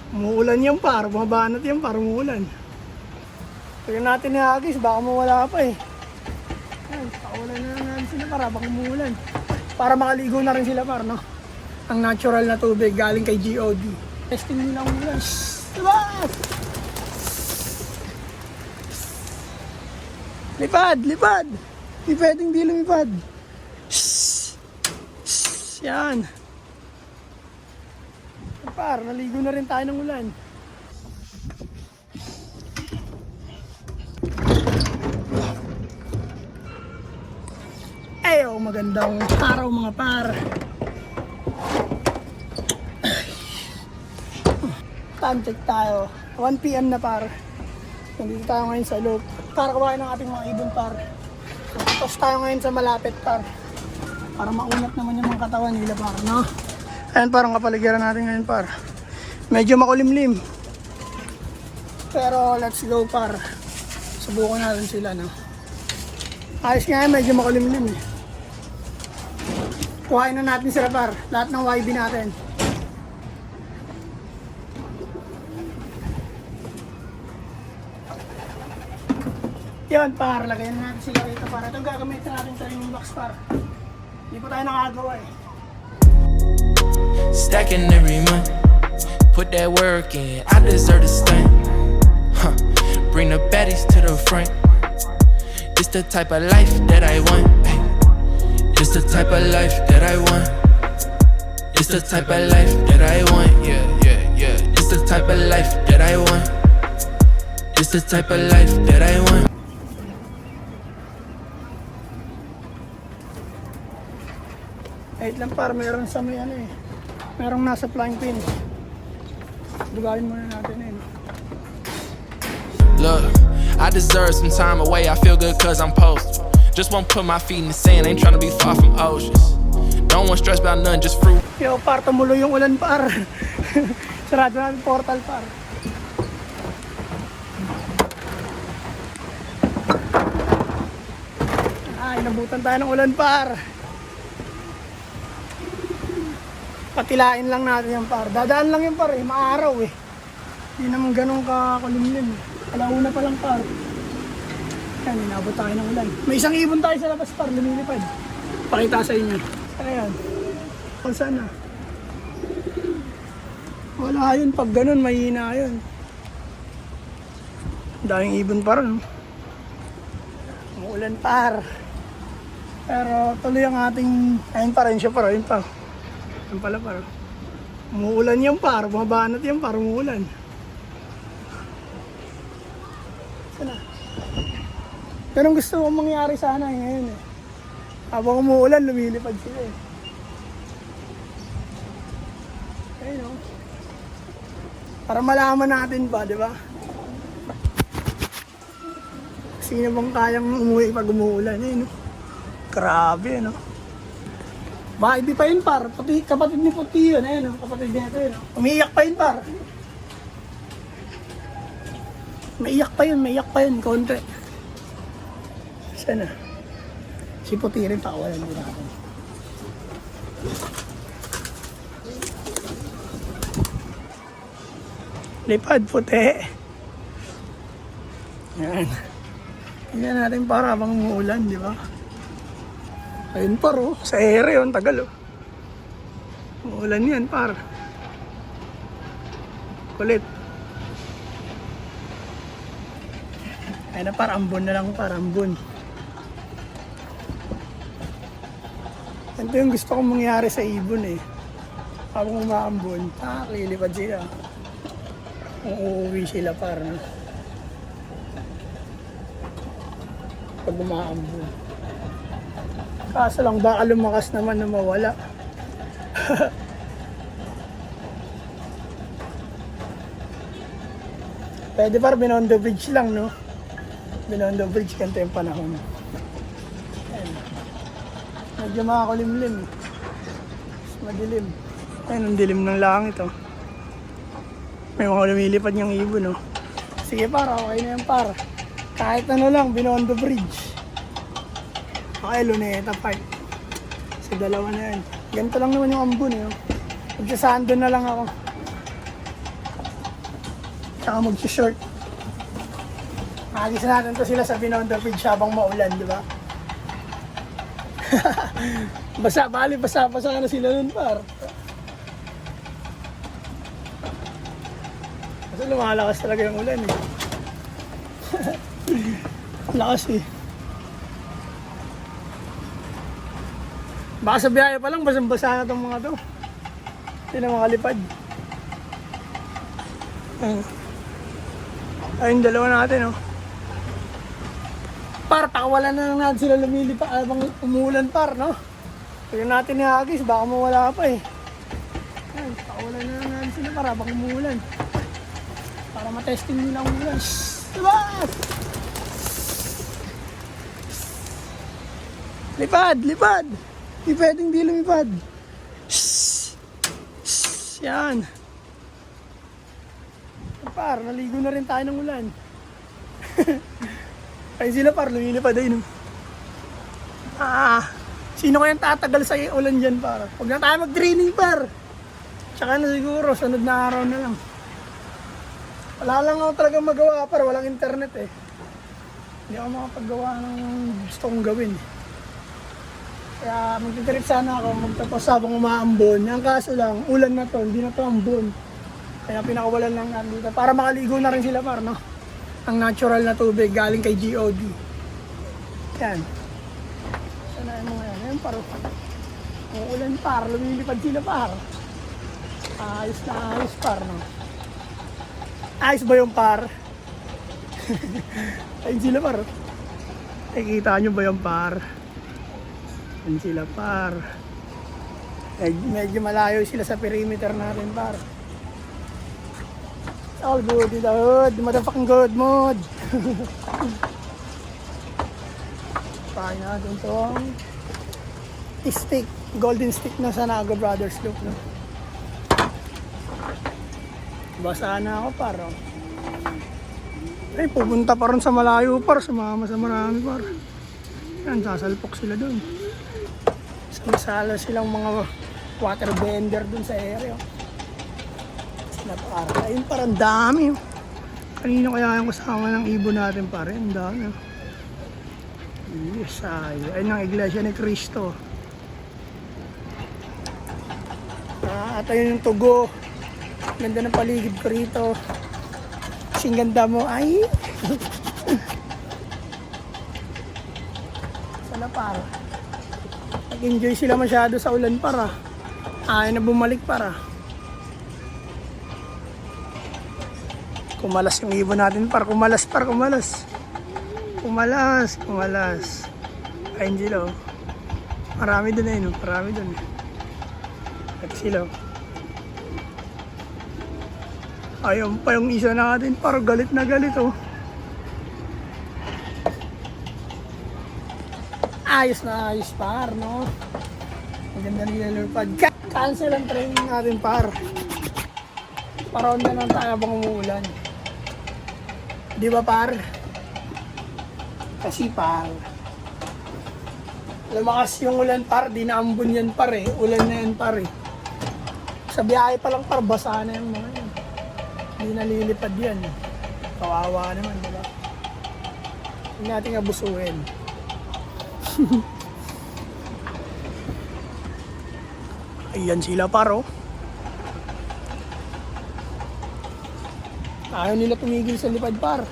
Umuulan yan par, bumabanat yan par, umuulan. Tignan natin ni Agis, baka mawala pa eh. Yan, paulan na naman sila para baka umuulan. Para makaligo na rin sila par, no? Ang natural na tubig galing kay GOD. Testing nila ang ulan. Diba? Lipad, lipad! Di pwedeng di lumipad. Yan. Par, naligo na rin tayo ng ulan. Ayo, magandang araw mga par. Time check tayo. 1 PM na par. Nandito tayo ngayon sa loob. Para kawain ng ating mga ibon par. Tapos tayo ngayon sa malapit par. Para maunat naman yung mga katawan nila par, no? Ayan parang kapaligiran natin ngayon par. Medyo makulimlim. Pero let's go par. Subukan natin sila, no? Ayos nga, medyo makulimlim eh. Kuhain na natin sila par. Lahat ng YB natin. Yan par, lagayan natin sila rito par. Ito gagamitin natin sa ring box par. Hindi pa tayo nakagawa eh. Stacking every month, put that work in, I deserve to stand. Huh. Bring the baddies to the front. It's the type of life that I want. Ay. It's the type of life that I want. It's the type of life that I want. Yeah, yeah, yeah. It's the type of life that I want. It's the type of life that I want. Wait lang par, meron sa may ano eh. Merong nasa flying pin. Bugawin muna natin eh. Look, I deserve some time away. I feel good cause I'm posted. Just won't put my feet in the sand. Ain't trying to be far from oceans. Don't want stress about nothing, just fruit. Yo par, tumuloy yung ulan par. Sarado natin portal par. Ay, nabutan tayo ng ulan par. Patilain lang natin yan par. Dadaan lang yan par eh, maaraw eh. Hindi naman ganun kakulimlim. Alauna pa lang par. Yan, inabot tayo ng ulan. May isang ibon tayo sa labas par, lumilipad. Pakita sa inyo. Ayan. Kung saan na? Wala yun, pag ganun, mahina yun. Daming ibon par, no? Umuulan par. Pero tuloy ang ating, ayun pa rin siya par, ayun pa. Yan pala par. Umuulan yan par, bumabanat yan par, umuulan. Sana. Pero gusto kong mangyari sana ngayon eh. Habang umuulan, lumilipad sila eh. Ayun o. Para malaman natin ba, di ba? Sino bang kayang umuwi pag umuulan eh, no? Grabe, no? Baka hindi pa yun par, pati kapatid ni Puti yun, ayun, kapatid niya ito yun. Umiiyak pa yun par. Maiyak pa yun, konti. Sana. Si Puti rin, pakawalan mo natin. Lipad, Puti. Yan. Tingnan natin para habang umuulan, di ba? Ayun par oh, sa ere yun, tagal oh. Umuulan yan par. Kulit. Ayun na par, ambon na lang par, ambon. Ito yung gusto kong mangyari sa ibon eh. Habang umaambon, lilipad sila. Kung uuwi sila par. No? Pag umaambon. Kaso lang baka lumakas naman na mawala. Pwede par, Binondo Bridge lang, no? Binondo Bridge, ganito yung panahon. Ayan. Medyo makakulimlim. Madilim. Ayan, ang dilim ng langit, oh. May mga lumilipad niyang ibon, oh. Sige par, okay na yan par. Kahit ano lang, Binondo Bridge. Okay, Luneta Park. Sa dalawa na yan. Ganito lang naman yung ambon eh. Magsasando na lang ako. Tsaka mag-short. Magis natin to sila sa Binondo Beach habang maulan, di ba? Basa na sila nun, par. Kasi lumalakas talaga yung ulan eh. Lakas eh. Baka sa biyahe pa lang, basang-basa na itong mga to. Hindi na makalipad. Ayun, dalawa natin, oh. Par, pakawalan na lang natin sila lumilipad habang umuulan, par, no? Tignan natin ni Agis, baka mawala pa eh. Ayun, pakawalan na lang natin sila para habang umuulan. Para matesting nila ang ulan. Diba? Lipad, lipad! Hindi pwedeng di lumipad. Yan. Par, naligo na rin tayo ng ulan. Ayun sila par, lumilipad ayun. Sino kayang tatagal sa ulan dyan par? Huwag na tayo mag-training par. Tsaka na siguro, sunod na araw na lang. Wala lang ako talaga magawa par, walang internet eh. Hindi ako makapagawa ng gusto kong gawin. Kaya magtitrip sana ako, magtapos habang umaambon. Ang kaso lang, ulan na to, hindi na to ambon. Kaya pinakawalan lang natin dito. Para makaligo na rin sila par, no? Ang natural na tubig galing kay GOD. Yan. Sanayin mo ngayon. Ayan par. Ang ulan par, lumilipad sila par. Ayos na ayos par, no? Ayos ba yung par? Ayun sila par. Nakikita nyo ba yung par? Ayun sila par. Medyo malayo sila sa perimeter natin par. All good in the hood, motherfucking good mood. Pahin natin itong stick, golden stick na sa Naga Brothers look, no? Basa na ako par, oh. Ay, pupunta pa rin sa malayo par, sumama sa marami par. Yan, sasalpok sila dun. Samasala silang mga water bender dun sa area. Ayun parang dami. Kanina kaya yung kasama ng ibon natin pare. Ang dami. Yes, ayun ang iglesia ni Cristo. At ayun yung tugo. Ganda ng paligid ko rito. Kasing ganda mo. Ay! Sana para. Nag-enjoy sila masyado sa ulan para. Ayaw na bumalik para. Kumalas yung ibon natin par. Kumalas par, kumalas. Kumalas, kumalas. Ayun sila, oh. Marami dun eh, no? Marami dun. At sila, oh. Ayun pa yung isa natin par. Galit na galit, oh. Ayos na ayos par, no? Maganda nila lurpad. Cancel ang training natin par. Paronda lang tayo habang umuulan. Di ba par? Kasi par, lumakas yung ulan par, di naambon yan par eh. Ulan na yan par eh. Sa biyahe pa lang par, basa na yung mga yan. Hindi nalilipad yan. Kawawa naman, diba? Hindi natin abusuhin. Ayan sila par, oh. Ayaw nila tumigil sa lipad par.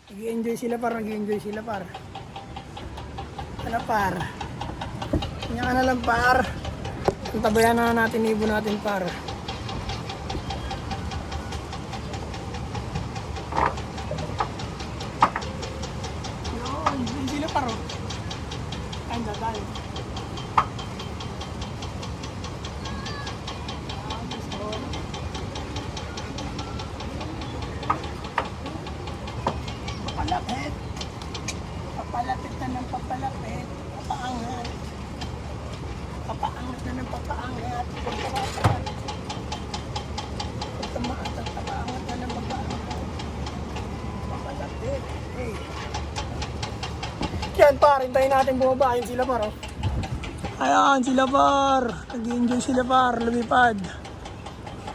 Nag-i-enjoy sila par, nag-i-enjoy sila par. Ano par? Kanya ka na lang par. Tabayan na natin ibon natin par. Yun sila par, oh. Ay, dadal. Papalapit. Papalapit na ng papalapit. Papaangat. Papaangat na ng papaangat. Papaangat. Pagtamaat at papaangat na ng papaangat. Papalapit. Hey. Yan par, hintayin natin bumaba. Yun sila par, oh. Ayan, sila par. Nag-enjoy sila par, lumipad.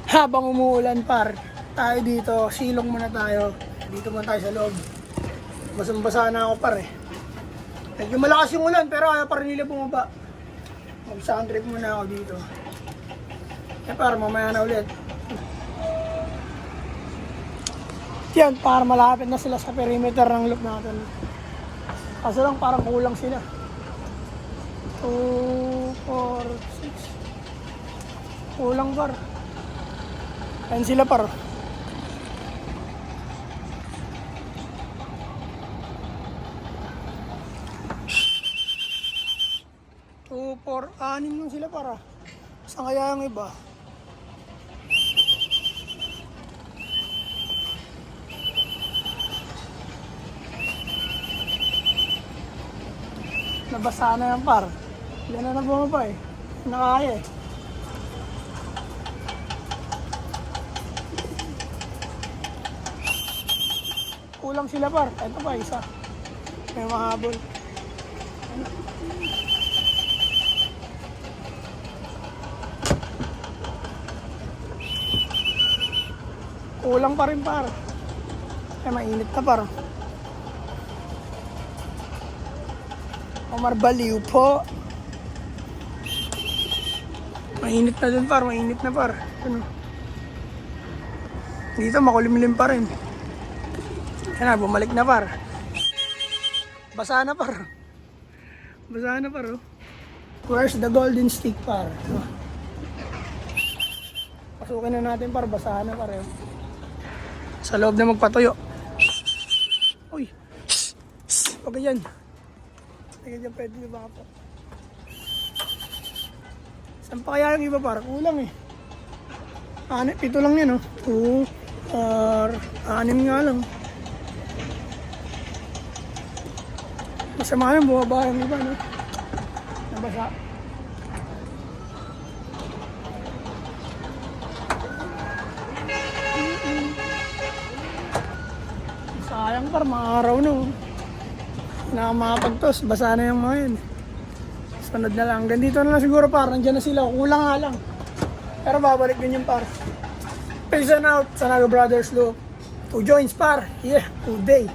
Habang umuulan par, tayo dito, silong muna tayo. Dito muna tayo sa loob. Basang-basa na ako par eh. Medyo malakas yung ulan pero ayaw pa rin nila bumaba. Mag-sound trip muna ako dito. Eh par, mamaya na ulit. Yan, para malapit na sila sa perimeter ng loop natin. Kaso lang parang kulang sila. 2, 4, 6. Kulang par. Ayan sila par. 2, 4, 6 lang sila para. Saan kaya yung iba? Nabasa na yan par. Yan na bumaba eh. Nakaya eh. Kulang sila par. Ito pa isa. May mahabol. Kulang pa rin par. Ay mainit na par. Omar Baliw po. Mainit na dun par, mainit na par. Ano? Dito makulimlim pa rin. Yan na, bumalik na par. Basa na par. Basa na par oh. Where's the golden stick par? Oh. Pasukin na natin par, basa na par oh. Sa loob na magpatuyo. Uy. Huwag yan. Hindi dyan pwede ba po. Saan pa kaya yung iba para? Kulang eh. 7 lang yan oh. 2, 4, 6 nga lang. Masama yung bumaba yung iba no. Nabasa. Sayang par, mga araw no. Nakamakapagtos, basa na yung mga yun. Sunod na lang. Ganito na lang siguro par, nandiyan na sila. Kulang nga lang. Pero babalik din yung par. Peace and out, Sanaga Brothers Loop. 2 joints par. Yeah, today.